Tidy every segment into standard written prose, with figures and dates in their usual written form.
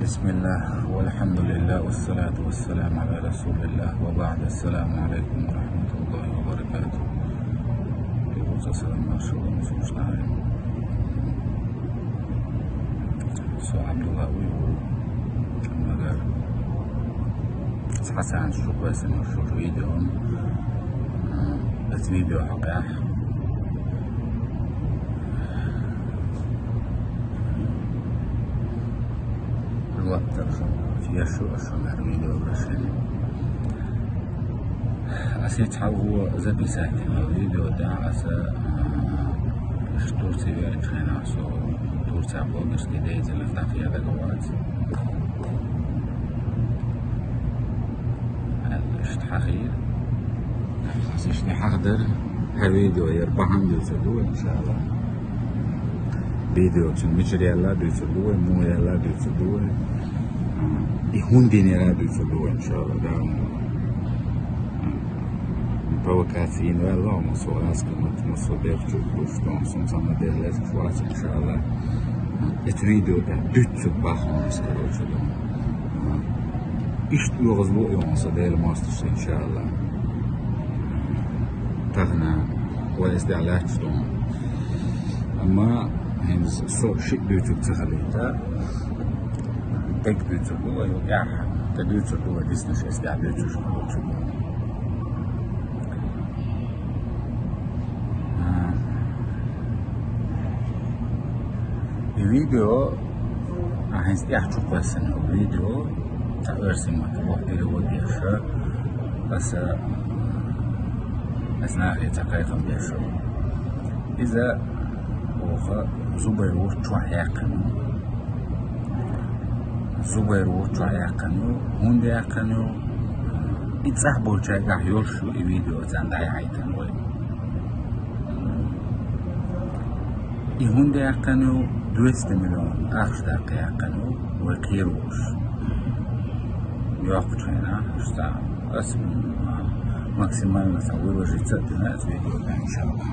بسم الله والحمد لله والصلاة والسلام على رسول الله وبعد. السلام عليكم ورحمة الله وبركاته. Så Abdullah uyguladı. Hasan şu basını şu videonun video حقه الوقت في شو أشهر فيديو برشين أسيت هو زبي ساعتين الفيديو ده عسى اشتورتي بيرك خينا سو تورتي عبو قشتي دايز اللي فتحتي هذا قوات اشتحاخير اشتحي حقدر هالفيديو يربحهم ديسلوه إن شاء الله. فيديو تشن مجريالا ديسلوه مويالا ديسلوه يهوندينيالا ديسلوه إن شاء الله. داون provokatsiyin ve Allah'ın sonrası kılması belki dostum sonsamda derler kuat inşallah. Et videoda dütsük bakmamız gerekiyor. İşte yoluz bu yolsa değil masters inşallah. Tağına ve izdalak tutum. Ama henüz so şık dütsük çıkılıydı. Tek dütsük bu yok ya. Te dütsük bu disniş izdalak dütsük bu. الفيديو راح يستيح تشوف بس انه الفيديو تاع ارسم مطبوع ديري ودي الشا بس اثناء دقائق بيشو اذا وخا زبير وشوح يقنو زبير وشوح يقنو هون يقنو يتصاحبوا جاي يوشو الفيديو تاع داي عيتن وي يهون يقنو 200 milyon ağaçlar yakını ve kıyırmış. Yok çayına işte maksimal mesela выложить на видео inşallah.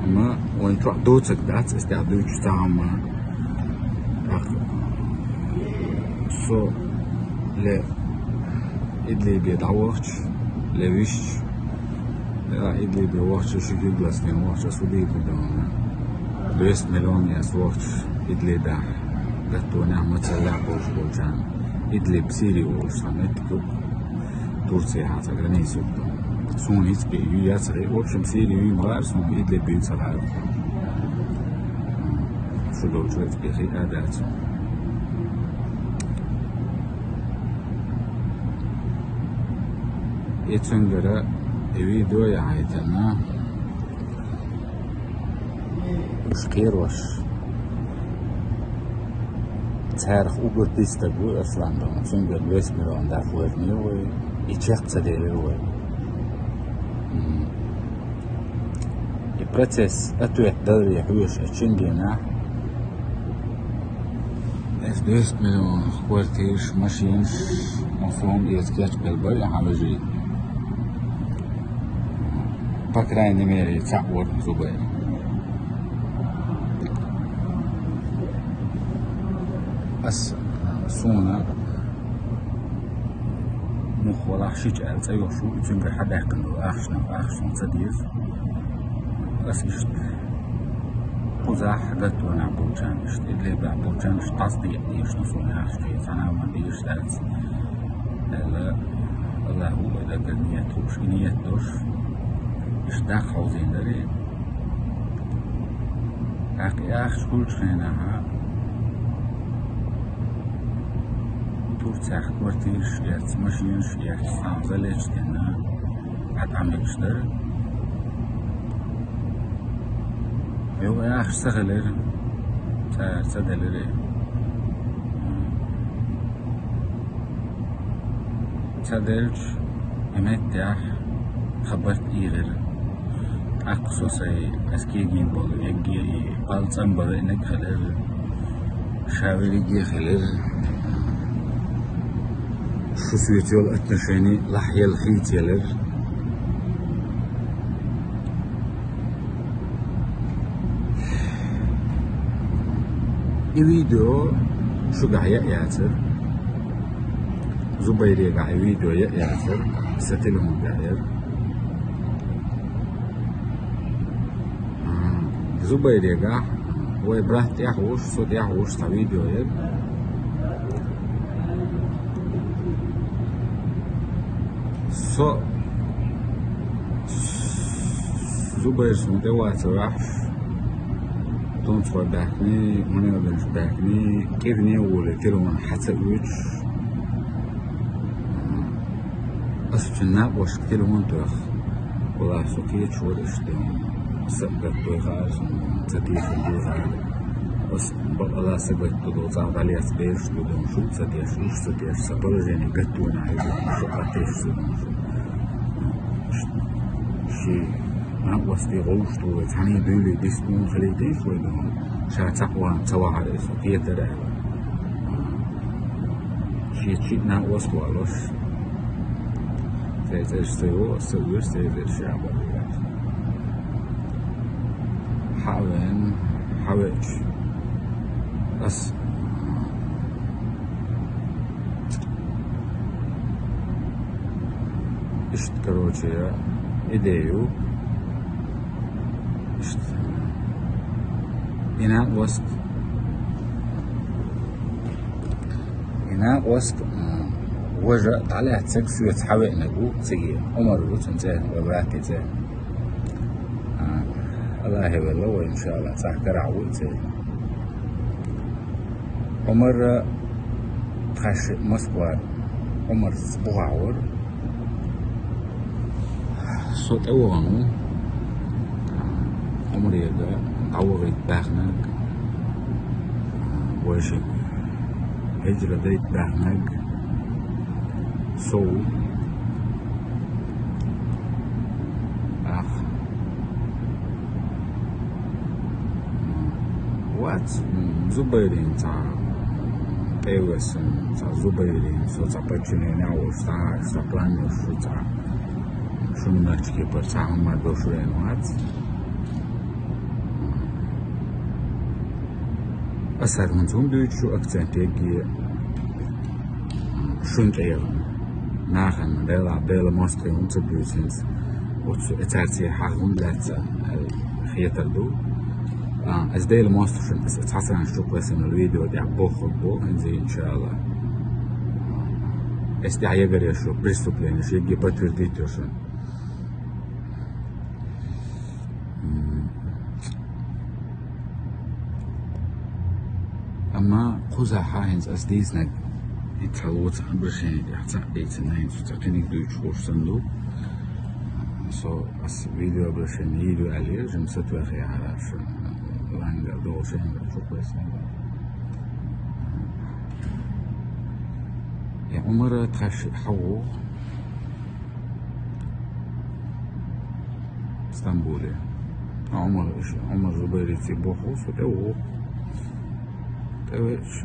Ama وين تروح دوتك دات استعدوا تستعمل so le idli بيدعوش لويش إدلي بوقت شكل بلاستين وقت أسودي بدون 200 مليون ياس وقت إدلي ده قطوني أحمد سلاح بوش بوشان إدلي بسيري وشامت كوب تورسي حتى غني سودو سون هيك بيجي ياسري وبشم سيري ويمغار سون إدلي بيوصل هذا شو لو جوت بيخي أدات يتنقرأ الفيديو يعيتنا مش كيروش تعرف أوبر تيستقو أصلا دون سنجل بيس ملون دافورني و يتشاق تديري و البروسيس أتويت دوري حويش أتشنجينا 200 مليون خوارتيش ماشينش مفهوم يتكاش بالباي حاجي по крайней мере تعور زبير بس سونا مخ ولا حشيج ألت أيوة شو يتنقل حدا يقنو أخشنا تديز بس إشت بوزاح حدث وانا عبوجان إشت إدلي بعبوجان إشت تصديق إيش نصوني أخشي فانا ما بيش ألت لا الله هو إذا قد نيتوش نيتوش اشتاق حوزين داري اخي اخش كل شيناها دور تاخ كورتيش يات ماشينش يات سامزاليش كنا عاد عميكش دار يو اخش سغلر تدلري تدلج امتياح خبرت ايغر أقصصي أسكيجين بولو يجي بالسام بولو إنك خلر شاوري جي خلر شو سويتيول أتنشيني لحيا الخيط يلر فيديو شو قاعد يأثر زبيري قاعد فيديو يأثر ستلهم قاعد زبيري قاعد هو براحت يحوش صوت يحوش تا فيديو يب so زبير سمت وقت راح تنصر بحكني وانا بدنش بحكني كيفني ولتلون حتى ويش أصلا وش تلون ترخ والله سكيت شو اشتم سبت بغاز تديف بغاز بس الله سبت تدو صعب عليه سبيش تدو شو تديش سبر جاني قدونا عيدو شو قاتيش شي وستي غوش تو تاني بيلي ديسكون خليتي شوي لهم شاتقوان تواها رئيسو كيتا رعبا شي تشيدنا واسوالوش تيزيش سيو سيوش تيزيش شعبا بيات حاويش بس اشت كروتشي إيديو هنا وسط وجه على تسكس ويتحوي نجو سجيه عمر وتنزه وبراكي زه الله يبارك وإن شاء الله صح كرعوي زه عمر خش مسكوار عمر سبوعور صوت أوانو عمر يرجع تعوض باخناك وشي هجرة ديت باخناك سو أخ وات زبيرين تا ايوسن تا زبيرين سو تا بچنين اوش تا بلانيو شو تا شو نمارچكي پر تا هم ما دوشورين وات أثر منزوم دويت شو أكسنتيجي شنت أيضا ناخن بيلا ماسكي ونت بيوسنس وتسو اتارتي حاهم لاتسا خيطر دو از ديل ماستر شن اتحسن عن شو بس إنه الفيديو دي عبوخ انزي إن شاء الله اس دي عيقر يشو بريستوبلين يشو يجي باتر ديتو شن أما قزحة هنز أسديزنك يتحلوت عن برشين يحتاج بيتنين ستاقينيك دويش خوش صندوق سو أس فيديو برشين يدو عليه جمسة وخي عراش لانجا دوشين شو كويس يا عمر تخش حوو اسطنبولي عمر زبيري تيبوخو فتوو تويش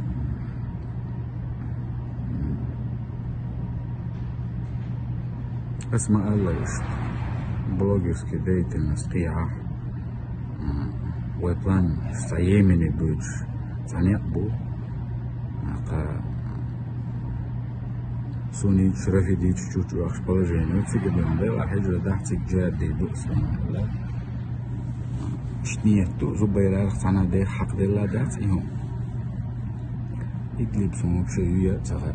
اسمع الله بلوجرز كديت النسقيعة ويبلان استعيمني بوج تنقبو سوني شرفي دي تشوتو أخش بلجينو تيقبلن بيلا حجرة داحتك جادي بؤسلين شنيتو زبيرا رختانا دي حق دي لا دات إيهم يقلب سمو بشيوية تغير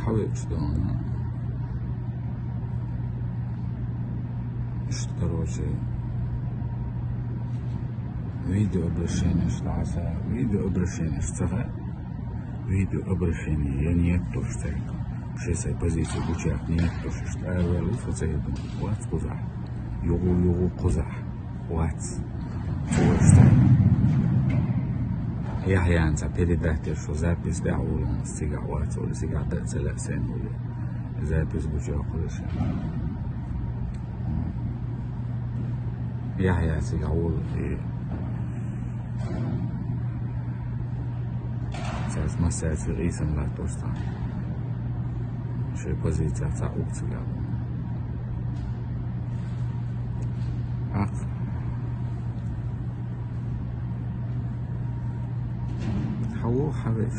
حاولت دونا اشتكروشي فيديو ابرشينش العسى فيديو ابرشينش تغير فيديو ابرشيني ينيتوش تايكو بشي ساي بزيسي بوشيك نيتوش اشتغل وفتايدون وات قزح يغو قزح وات يحيى أنت بيدي دهتر شو زابيس دعولهم السيقعوات ولا سيقع دأت لأسين ولا زابيس بوجه قلش يحيى سيقعول ساس ما ساس غيسن لا توستان شي بوزيتا تا أوك سيقعول حبش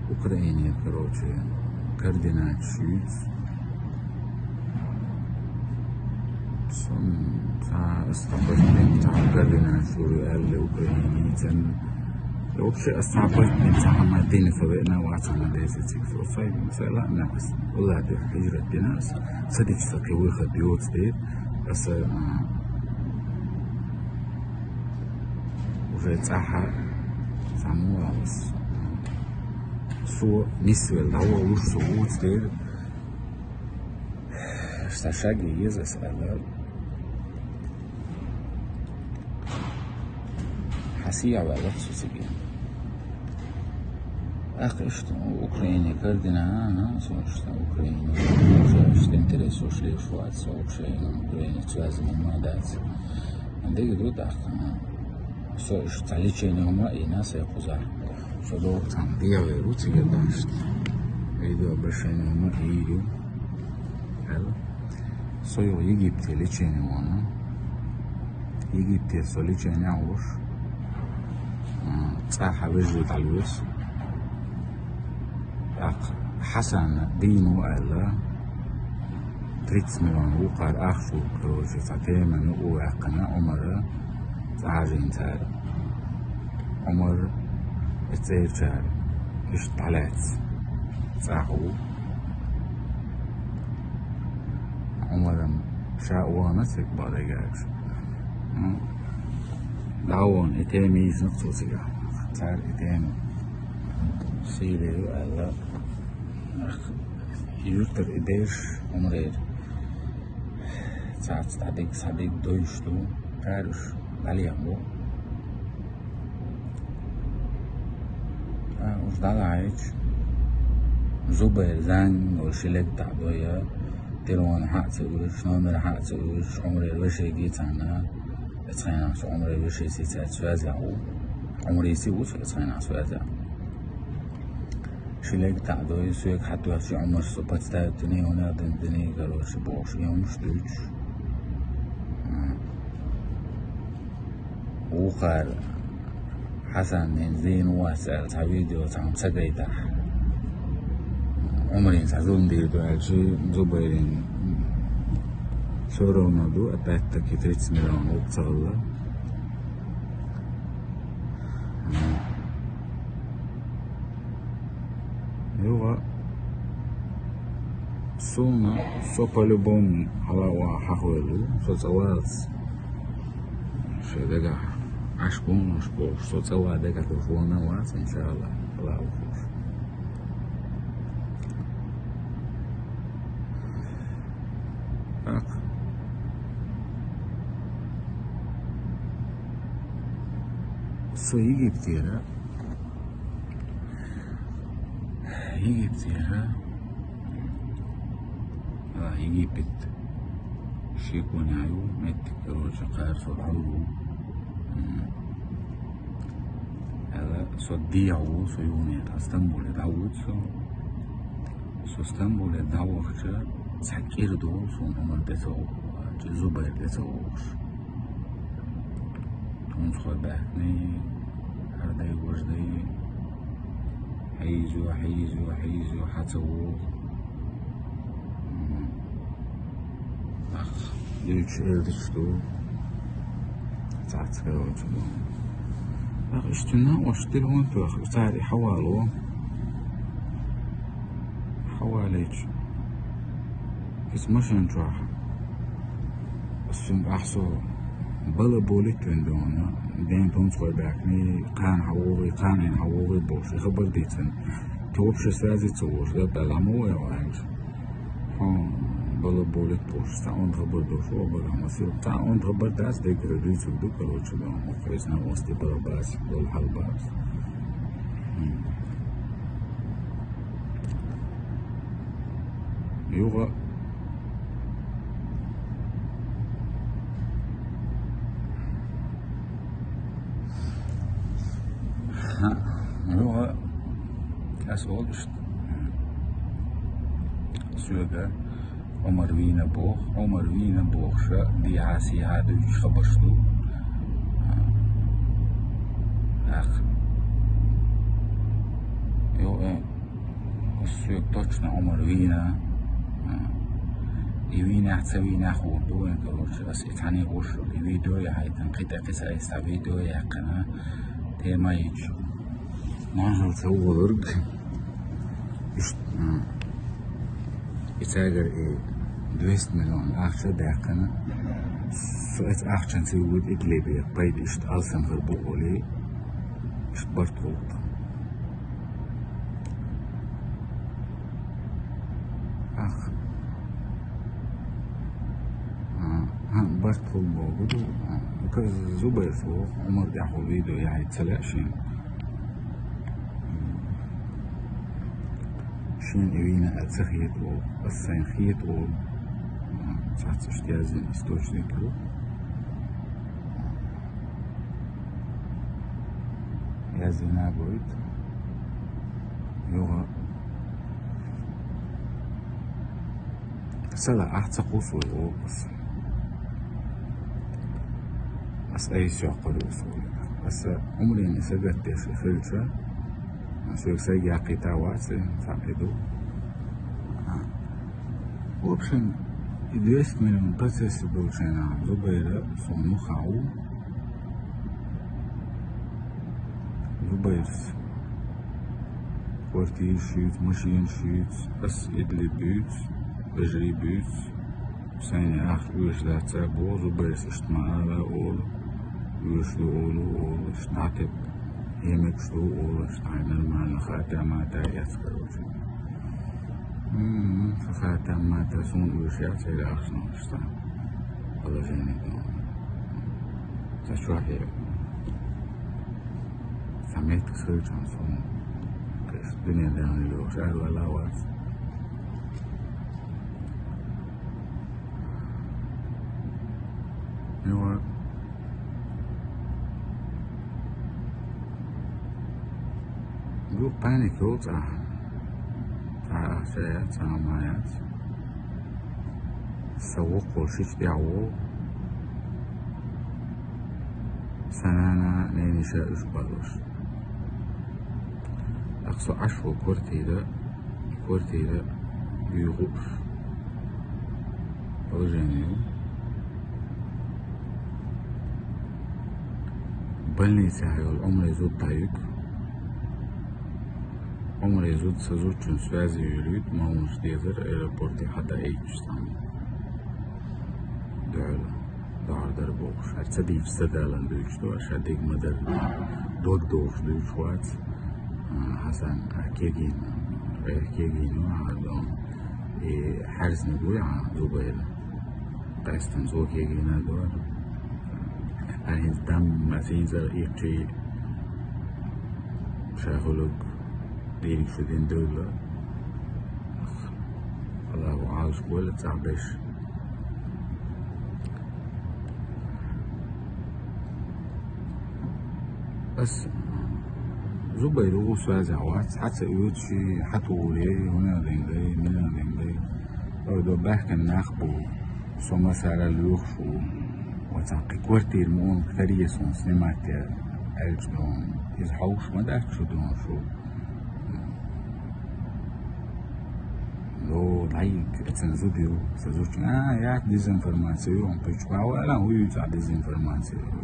أوكرانيا كروتشي كاردينال شيتس سون استقبلت تاع كاردينال شوريال أوكرانيا تن لو بشيء استقبلت تاع مدينة فبقنا وعطنا لازم فصايب مثلا ناس والله ده هجرة ناس صدق سكوي خبيوت دير بس وفي تاعها سموها بس سو نسبة هو وش صوت دير استشاقي يزسأل حسيع وعلى سوسيجين اشتو أوكرانيا كاردينا اشتو أوكرانيا اشتو انتريسو شلي شوات سوق شيء أوكرانيا تشازم ما دات عندي دود سو اشتعليتشيني هما ناس يقوزار سو دو تعمدية ويروتي قداشت ايدو برشيني هما ايدو حلو سو يجيبتي ليتشيني وانا يجيبتي سو ليتشيني عوش صاحة بجرد على الوس حسن دينو قال تريتس مليون وقال أخشو كروجي تعتيما نقو عقنا عمر تعاجين تاري عمر اتسير تاري إش طلعت صاحو عمر شاقوانتك بعد جاكش دعوان اتامي نقطو سيجا تعال اتامي سيلي وقال يوتر إديش عمرير ساعات صديق دويشتو تعرف عليها مو وش دعا عايش زوبر زان وشلك تعبويا تيرون حق تقولش نامر حق تقولش عمري وشي جيت عنا اتخيناش عمري وشي سيتات فازعو عمري سيوش اتخيناش فازعو شلك تعدوي سويك حتى وشي عمر صبت تاعتني هنا دني قالوش بوش يوم شدوش وقال حسن زين واسع تعويدي وتعم سقيتح عمري تعزون دير دوالشي زبيرين شورونا دو أتاتا كتريتس ميلان وقتغلا يوغا سونا سوبا لبوم على حقولو سوتوات شو دقا عشبون وشبوش سوتوات دقا تفونا وات إن شاء الله الله وخوش سو يجي كتيرة يجي بيت شيكون عيو متك روجا قارس والعورو هذا سو ديعو سو يوني اسطنبول دعوت سو اسطنبول دعوت تحكير دو سو عمر دتو زبير دتوش تونسخل باكني هردي وجدي حيزو حتو ليش إلدشتو تعت كروتو اشتنا واشتلون تو تاري حواليش اسمشن جواح اسم أحسو بلا بوليت وندونا دين تونسخل باكني قان حووغي بوش يخبر ديتن توبش سازي تصور يبقى العمو يوعيش بلا بوليت بوش تعون خبر دوشو بلا مصير تعون خبر داس ديك ردويتو دو كروتشو دو مخرجنا وستي بلا باس دول حال باس يوغا يوغا أسؤال سوغا عمر وينا بوخ شا دي عاسي هادو خبشتو Еще точно عمر وينا يوينا تسوينا خودوين كروش بس إتعني غوش الفيديو يهاي تنقيت أقيسا إستا فيديو يقنا تيما يجو نانهل سوو درق يتاقر 200 مليون أخشى داقنا سوئت أخشى نسوود إقليبية بايد إشت ألسن فربوغولي إشت برطوطة أخ برطول بوغدو وكذا زبير سو عمر داخل فيديو يعني تسلاشين شين إيوينا أتسخيط و أسين خيط و تحت اشتيازين استوشني كرو يازينا بويت يوغا سلا أحتقوس ويغو بس أي شيء قدوس بس عمري إني سجدت في فلترة شو سيجي عقيتا واسع تعقدو وبشن 200 مليون بس بوشنا زبيرة صونو خاو زبيرس كورتير شوت ماشين شوت بس إدلي بيوت بجري بيوت سيني آخر ويش لا تسابو زبيرس اشتمعالا أول ويش دو أولو اشتعتب يمك شو أول اشتعمل معنا خاتماتا يسكروش فخاتماتا سون ويش يعطي لأخشنا اشتعمل الله جيني تشوحي سميت كسرج عن صون كيش الدنيا داني لو شعر ولا واس يوا جو بانيك يوتا تاع شايات تاع مايات سوق وشيش دعوو سنانا نيني شايش بالوش أقصى عشو كورتي ده بيغوش بوجانيو بلني ساعي العمر يزود طايق عمر يزود سزود چون سوازي يوليد ما هونش ديزر ايرابورتي حتى ايجستان دعار در بوش هرچه دیف سدالن دوشتو اشا دیگ مدر دوش دوشوات حسن احكيجين وعدون حرز نقول عن زبير قاستن زوكيجين دور الهنز دم مثين زر ايقشي شاخلوك ديري شدين دولة الله عاوز ولا تعبش بس زبير وسوازع وات حتى يوتشي حتولي هنا دينجي منا دينجي أو بحكي ناخبو سوما سارا لوخشو وتعقي كورتي المون كترية سون سنمات ألجدون يزحوش ما داكشو دون شو لو ضعيق اتنزوديو سزوش ياك ديزنفرماسيون بيشوا ولا هو يتع ديزنفرماسيون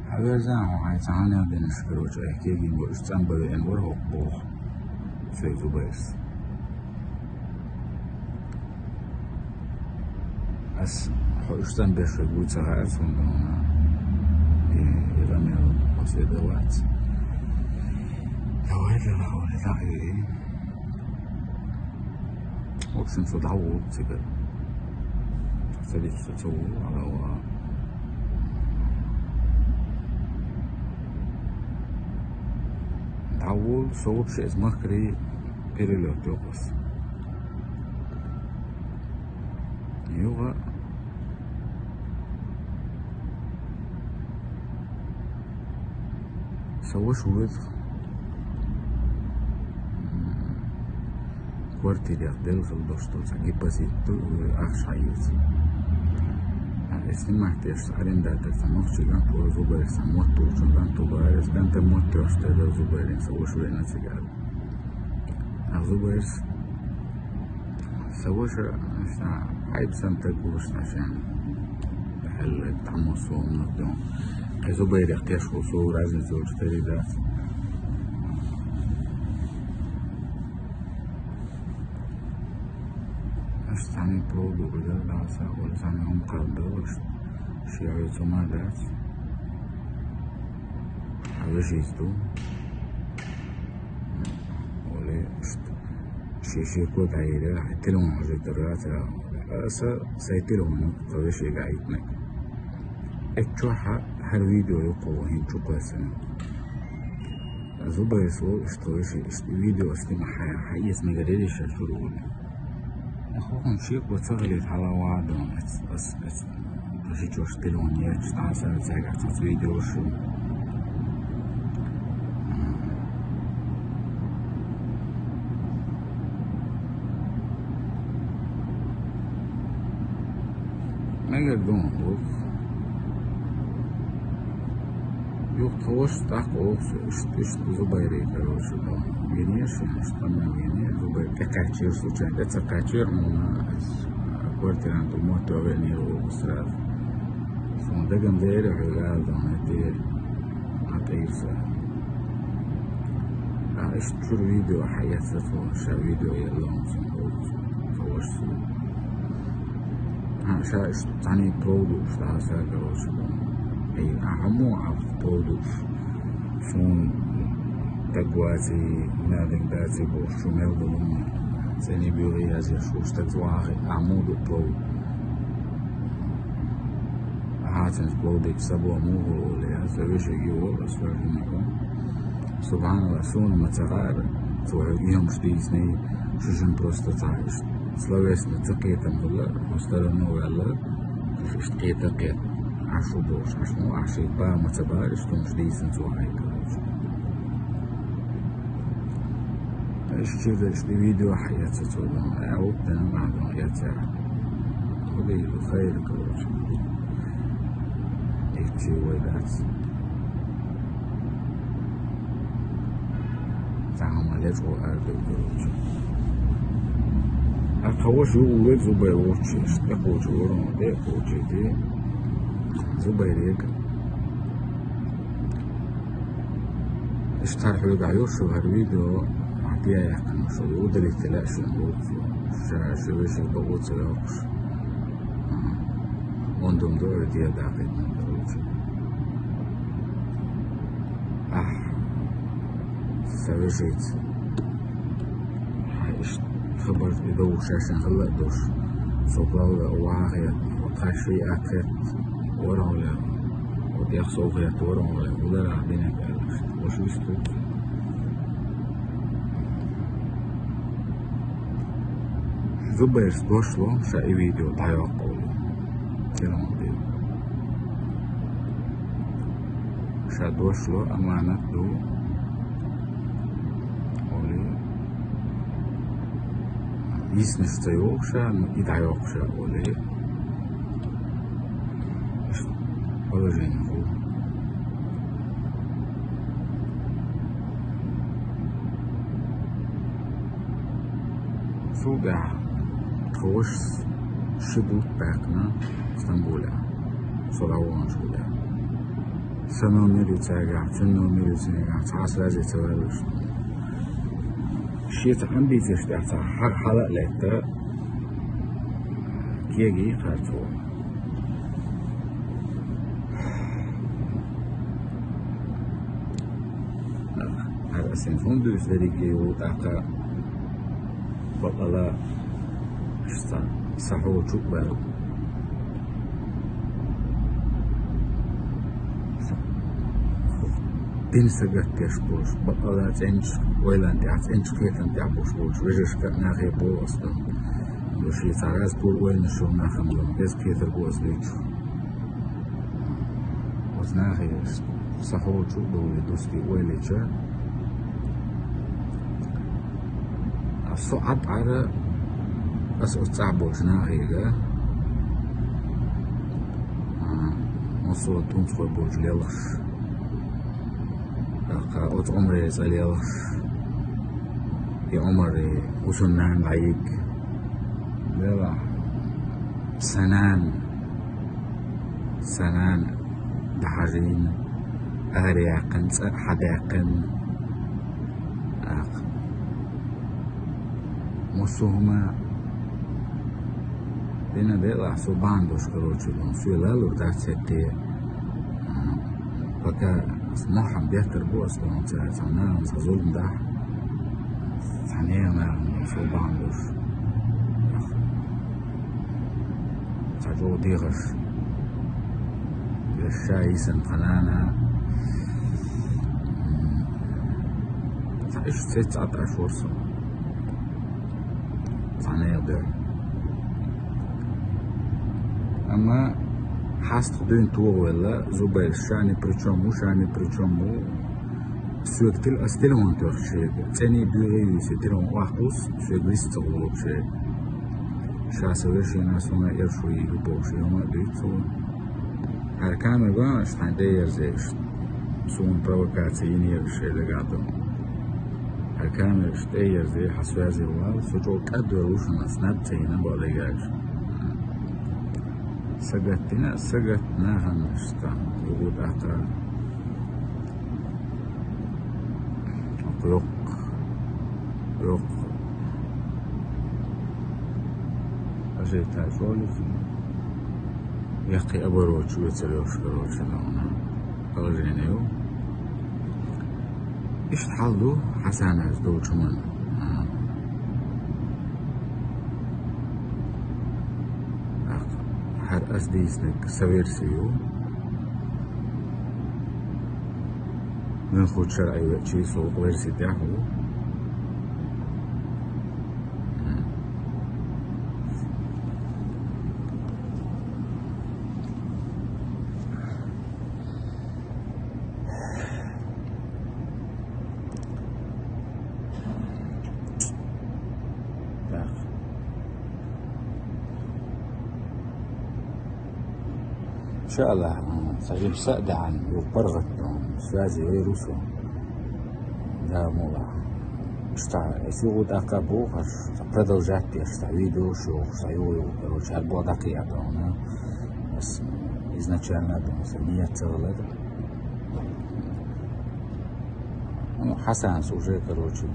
هذا زاهو هاي تعاني بين الشكروش احكيجي واشتان بغي انوره بوخ في زبيرس بس اشتان بيشرقود سغاير صندونا يغميرو بسيدوات لوالي داعي وقسم صدعو تقل سبيل تتوو على هو تعول صوب شيء اسمه كري بيريلوتوكس يوغا سوش ويدخ كورتي ديال خلدوشتو ساقي بسيطو اخش عيوز استمعت يسألين داتا سموخش لانتو زبير سموتو لانتو بارس دانتا موتو اشتادا زبير سوش بينا سيجال زبير سووش حيب سنتقوش عشان بحل تحمصوا ومنقدون كذو بيري اختياش خصور عزن زوج تريدات اشتاني برودو بدل داسا ولساني هم قردوش شيعي تمادات عوجيزدو ولي شي كود عيلة حتلهم عجل دراسة أسا سيتلهم طويشي قاعدنك اتشوحا هالفيديو يقوى هين شوكوسن زوبا يسو اشتويشي فيديو استمع حيث مقريري شاشروني أخوهم شيك وتغليت على وعدهم بس بشي جوش تلون يتش تعسل تساقع فيديو شو ما يقدرون يوقفوش تاقوش اشت زبيري كروش ينيش اشتمنا ينيش زبير كاكاتشير سوچان ده كاكاتشير منا اكورتي عند الموتو بيني وسراف سون دقم ديري وحلال دونتي عطيسة اشتر فيديو حياتي شا فيديو يلون فوش شا اشتاني برودوش تاسا كروش أي عمو عبد برودوش شون تقواتي نادن داتي بوشو مردلون سني بيوري هزي شوش تقواغي عمودو برود هاتنش برودك سبوا موهو لهذا ويش يقول أسفل منكم سبحان الله شون متغار توعيهم شديسني شوشن بروستو تعيش سلويسنا تقيتم بالله مستلمو والله كيفش تقيت عشو بوش عشمو عشي با متبارش تمش ديسن توعي كروش اشتري فيديو حياتي تولون اعودنا معنا يتاع قليل خير كروش ايتي ويلات تعملت وارد كروش أخوش يقول زبير وشيش تقوش ورون دي قوشي دي زبيريك اشترحوا يقعيوش هالفيديو عطيها يحكم شو يقول اللي تلاقش شو يضغط سلاقش وندم دور دي داقيت سويشيت خبرت بدوش عشان خلق دوش صباغ واغيت وقاشي أكت ورا ولا ودي أخصوغيت ورا ولا رعبينك وشو يستوك زبير دوشلو شاي فيديو ضايق قولي كلام ديو شا دوشلو أمانت دو يسنشتيوكشا يدعيوكشا ولي ولا جينيخو سوقع خوش شبوت باكنا اسطنبولا صلاوان شولا سنو ميري تاقع تنو ميري تاقع تعاس لازي توالوش شيت عندي تشتعت حق حلق لتا كيجي خارتو هذا سنفون دوس ذريكي وتعقى بطلا اشتا صحو شكبر تنسجت كشبوش بطلا تنش ويلان تعتنش كيتن تعبوش بوش وجش كناخي بو أصلا وشي تعراس بول وين شو ناخم لهم بس كيتر بوز ليتشو وزناخي صحو شو دولي دوستي ويليتشا الصعب على بس أتعبوش ناخي وصوت تنسخ بوش ليلش أوت عمري زليلش يا عمري وسنان بعيد يلا سنان دحرين أغريقن حداقن مسوهما دينا ديلا صوبان دوش كروتشلون سويلالو داتسيتي فكا نحن بيهتر بو أصلا تانا نزول مدح ثانية ما صوبان دوش تاجو ديغش الشاي سنقنانا تعيش 9 أشهر ثانية دير أما حاست دين توغ ولا زوبايل شاني بريتشامو سوكتل أستلمون ترشيد تاني بيغي يسيتلون واحدوس سوكليس تغلوب شيء شاسويش يناسونا يرشوي يبوشي هما ديتو هركامل بان اشتان دير زيش سون بروكاتيين يرشي لقادو هركامل اشتاير زي حسوازي الوال سجو كادو روشن اسنابتين بوليجاش سقتنا هنشتا يقود احتا يق أجي تعرفولك يقي أبروش ويتسلوش كروش لونا أغجينيو إيش تحلو حسانا زدوش من هر أسديسنك سويرسيو من خود شرعي وقتي سوق ويرسي تاعو إن شاء الله سجل سأد عن يبرغت سوازي ويروسو دا مولا اشتا يسوغو داكا بوغش تبردو جاتي اشتاويدو شو شايويو روش هالبو داكي عدونا بس изначально да самия целая ну Хасан уже короче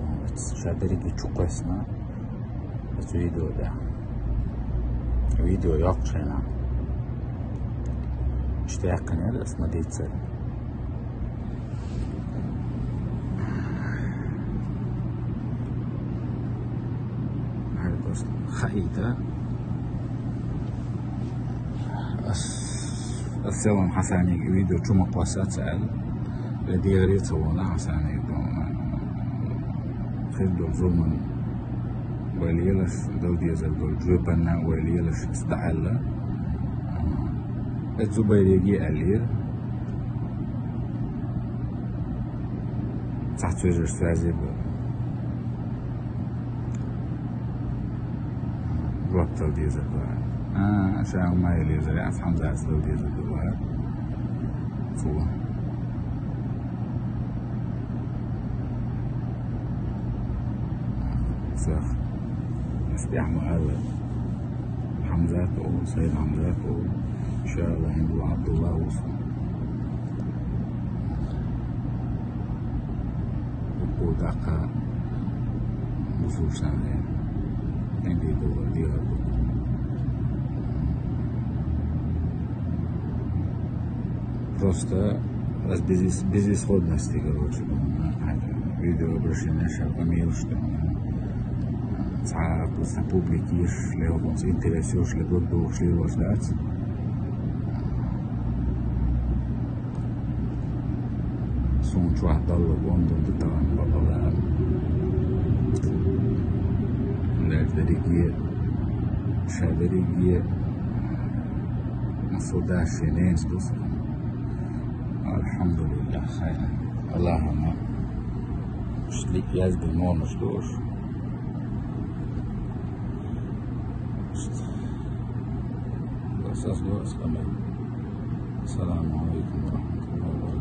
шадриги чукесна это видео яқшена اشتاقنا اسمه خايدة السلام حساني فيديو شو مقاسات سأل الذي غير صونا حساني خدوا زومن وليلش دودي زلدول جوبنا وليلش استحلا الزبيريجي ألير تحت وجه سازب وقت دودي زلدول عشان ما يلي زرع حمزة دودي زلدول فوا سخ استحمل هذا حمزات أو سيد حمزات أو إن شاء الله هندو عبد الله وصل وقوداقا وصول سنة عندي دول ديها просто безысходности, короче, видео обращение шагомил, что саат на публике шли он интересует шли году шли возлать сон чуа дало бондо детан бабала шадриги насуда шенес دوس الحمد لله خير اللهم شليك يزد المور مشدوش السلام عليكم ورحمة الله وبركاته.